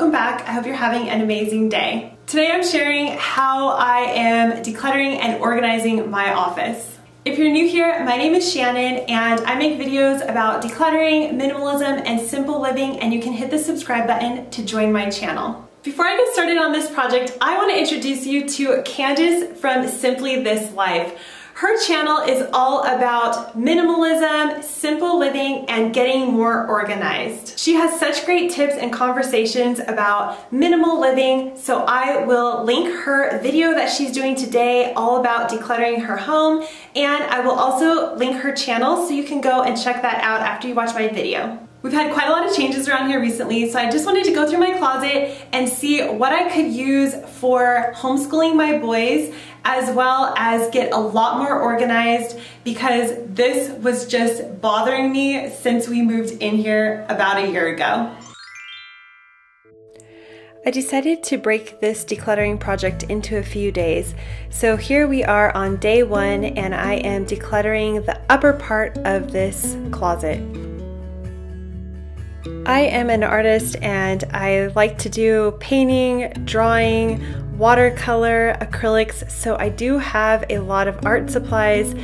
welcome back. I hope you're having an amazing day. Today I'm sharing how I am decluttering and organizing my office. If you're new here, my name is Shannon and I make videos about decluttering, minimalism, and simple living, and you can hit the subscribe button to join my channel. Before I get started on this project, I want to introduce you to Candace from Simply This Life. Her channel is all about minimalism, simple living, and getting more organized. She has such great tips and conversations about minimal living, so I will link her video that she's doing today all about decluttering her home, and I will also link her channel so you can go and check that out after you watch my video. We've had quite a lot of changes around here recently, so I just wanted to go through my closet and see what I could use for homeschooling my boys, as well as get a lot more organized, because this was just bothering me since we moved in here about a year ago. I decided to break this decluttering project into a few days. So here we are on day one, and I am decluttering the upper part of this closet. I am an artist and I like to do painting, drawing, watercolor, acrylics, so I do have a lot of art supplies,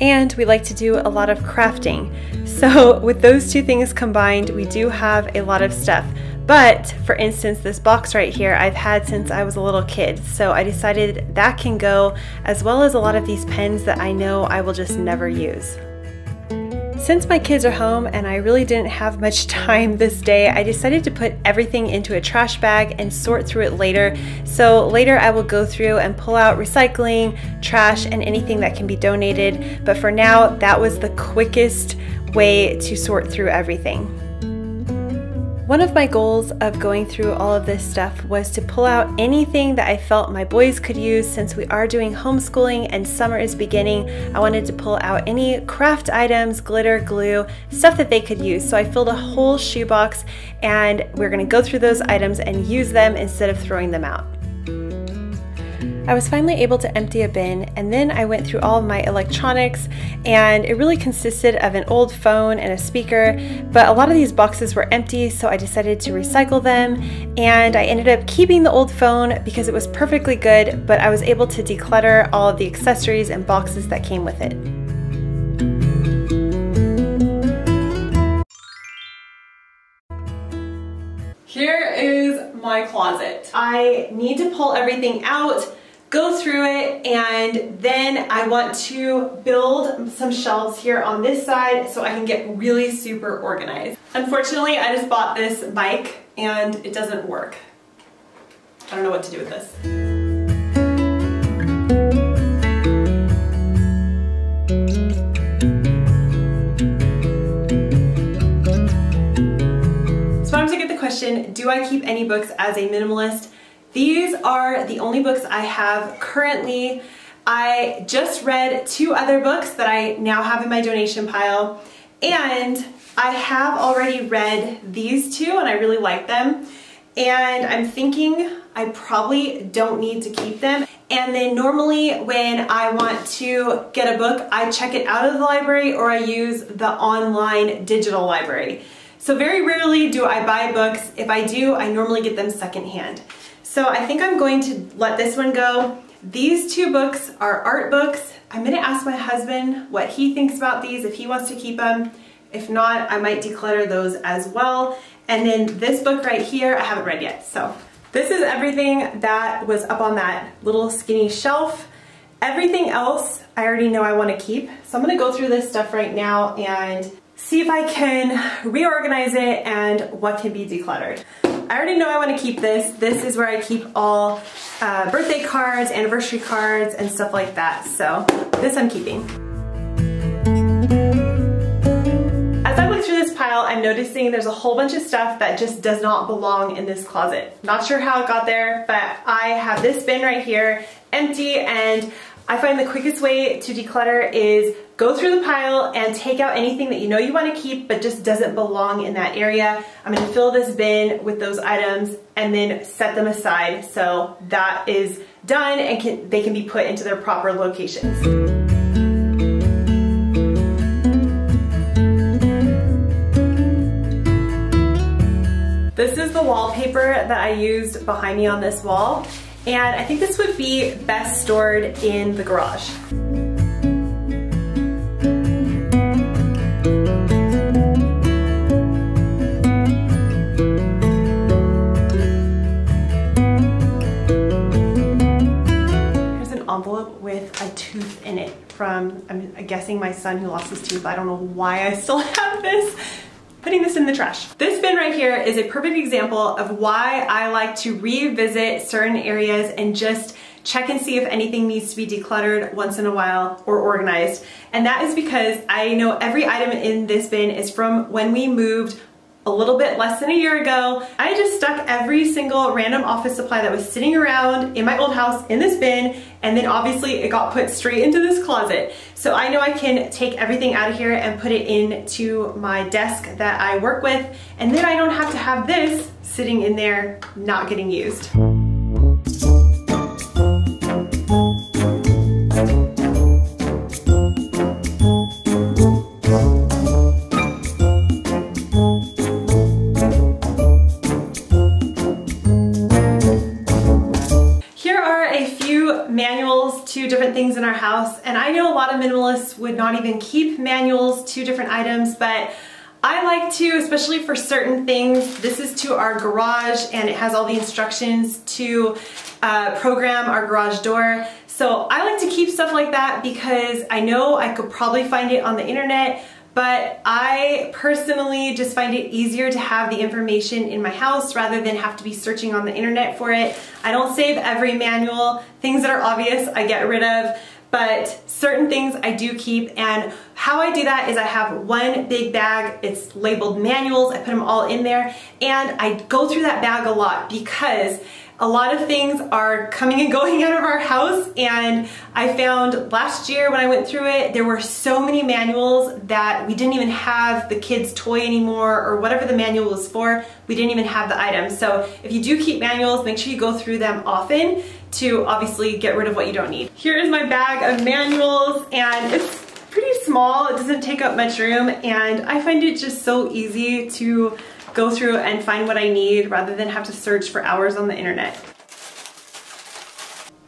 and we like to do a lot of crafting. So with those two things combined, we do have a lot of stuff. But for instance, this box right here I've had since I was a little kid, so I decided that can go, as well as a lot of these pens that I know I will just never use. Since my kids are home and I really didn't have much time this day, I decided to put everything into a trash bag and sort through it later. So later I will go through and pull out recycling, trash, and anything that can be donated. But for now, that was the quickest way to sort through everything. One of my goals of going through all of this stuff was to pull out anything that I felt my boys could use. Since we are doing homeschooling and summer is beginning, I wanted to pull out any craft items, glitter, glue, stuff that they could use. So I filled a whole shoebox, and we're gonna go through those items and use them instead of throwing them out. I was finally able to empty a bin, and then I went through all of my electronics, and it really consisted of an old phone and a speaker, but a lot of these boxes were empty, so I decided to recycle them, and I ended up keeping the old phone because it was perfectly good, but I was able to declutter all of the accessories and boxes that came with it. Here is my closet. I need to pull everything out, go through it, and then I want to build some shelves here on this side so I can get really super organized. Unfortunately, I just bought this mic and it doesn't work. I don't know what to do with this. Sometimes I get the question, do I keep any books as a minimalist? These are the only books I have currently. I just read 2 other books that I now have in my donation pile, and I have already read these 2 and I really like them, and I'm thinking I probably don't need to keep them. And then normally when I want to get a book, I check it out of the library or I use the online digital library. So very rarely do I buy books. If I do, I normally get them secondhand. So I think I'm going to let this one go. These 2 books are art books. I'm gonna ask my husband what he thinks about these, if he wants to keep them. If not, I might declutter those as well. And then this book right here, I haven't read yet. So this is everything that was up on that little skinny shelf. Everything else I already know I wanna keep. So I'm gonna go through this stuff right now and see if I can reorganize it and what can be decluttered. I already know I want to keep this. This is where I keep all birthday cards, anniversary cards, and stuff like that. So this I'm keeping. As I look through this pile, I'm noticing there's a whole bunch of stuff that just does not belong in this closet. Not sure how it got there, but I have this bin right here, empty, and I find the quickest way to declutter is go through the pile and take out anything that you know you want to keep but just doesn't belong in that area. I'm going to fill this bin with those items and then set them aside so that is done and they can be put into their proper locations. This is the wallpaper that I used behind me on this wall, and I think this would be best stored in the garage. Here's an envelope with a tooth in it from, I'm guessing, my son who lost his tooth. I don't know why I still have this. Putting this in the trash. This bin right here is a perfect example of why I like to revisit certain areas and just check and see if anything needs to be decluttered once in a while or organized. And that is because I know every item in this bin is from when we moved a little bit less than a year ago. I just stuck every single random office supply that was sitting around in my old house in this bin, and then obviously it got put straight into this closet. So I know I can take everything out of here and put it into my desk that I work with, and then I don't have to have this sitting in there not getting used. Manuals to different things in our house, and I know a lot of minimalists would not even keep manuals to different items, but I like to, especially for certain things. This is to our garage, and it has all the instructions to program our garage door. So I like to keep stuff like that because I know I could probably find it on the internet, but I personally just find it easier to have the information in my house rather than have to be searching on the internet for it. I don't save every manual. Things that are obvious I get rid of, but certain things I do keep. And how I do that is I have one big bag. It's labeled manuals. I put them all in there, and I go through that bag a lot because a lot of things are coming and going out of our house, and I found last year when I went through it, there were so many manuals that we didn't even have the kids' toy anymore, or whatever the manual was for, we didn't even have the items. So if you do keep manuals, make sure you go through them often to obviously get rid of what you don't need. Here is my bag of manuals, and it's pretty small. It doesn't take up much room, and I find it just so easy to go through and find what I need rather than have to search for hours on the internet.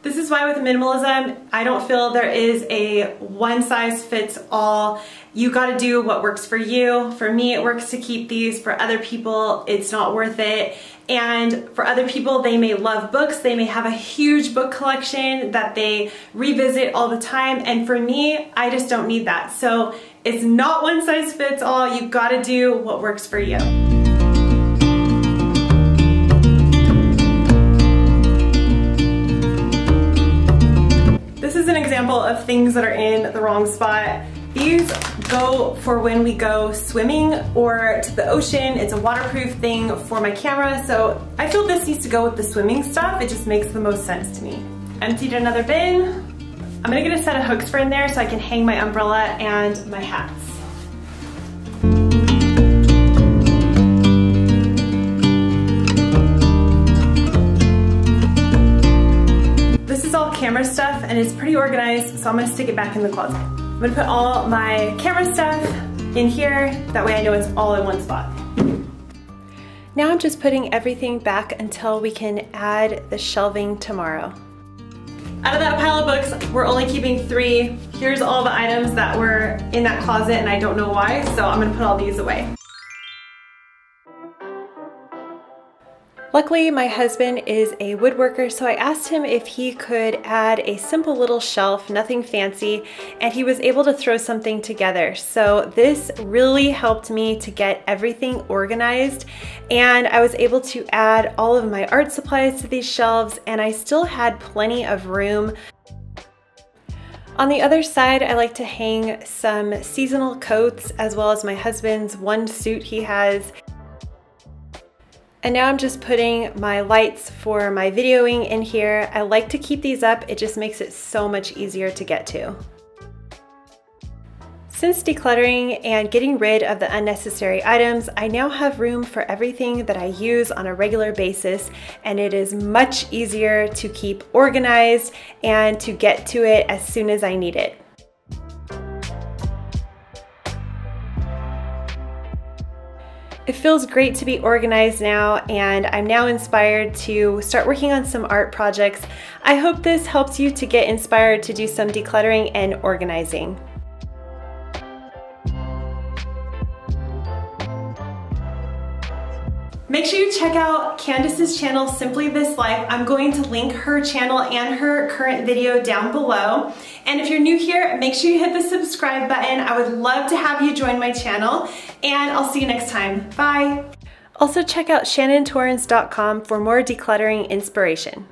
This is why with minimalism, I don't feel there is a one size fits all. You gotta do what works for you. For me, it works to keep these. For other people, it's not worth it. And for other people, they may love books. They may have a huge book collection that they revisit all the time. And for me, I just don't need that. So it's not one size fits all. You gotta do what works for you. This is an example of things that are in the wrong spot. These go for when we go swimming or to the ocean. It's a waterproof thing for my camera, so I feel this needs to go with the swimming stuff. It just makes the most sense to me. Emptied another bin. I'm gonna get a set of hooks for in there so I can hang my umbrella and my hats. Camera stuff, and it's pretty organized, so I'm gonna stick it back in the closet. I'm gonna put all my camera stuff in here, that way I know it's all in one spot. Now I'm just putting everything back until we can add the shelving tomorrow. Out of that pile of books, we're only keeping 3. Here's all the items that were in that closet, and I don't know why, so I'm gonna put all these away. Luckily, my husband is a woodworker, so I asked him if he could add a simple little shelf, nothing fancy, and he was able to throw something together. So this really helped me to get everything organized, and I was able to add all of my art supplies to these shelves, and I still had plenty of room. On the other side, I like to hang some seasonal coats as well as my husband's one suit he has. And now I'm just putting my lights for my videoing in here. I like to keep these up. It just makes it so much easier to get to. Since decluttering and getting rid of the unnecessary items, I now have room for everything that I use on a regular basis, and it is much easier to keep organized and to get to it as soon as I need it. It feels great to be organized now, and I'm now inspired to start working on some art projects. I hope this helps you to get inspired to do some decluttering and organizing. Make sure you check out Candace's channel, Simply This Life. I'm going to link her channel and her current video down below. And if you're new here, make sure you hit the subscribe button. I would love to have you join my channel, and I'll see you next time. Bye. Also check out shannontorrens.com for more decluttering inspiration.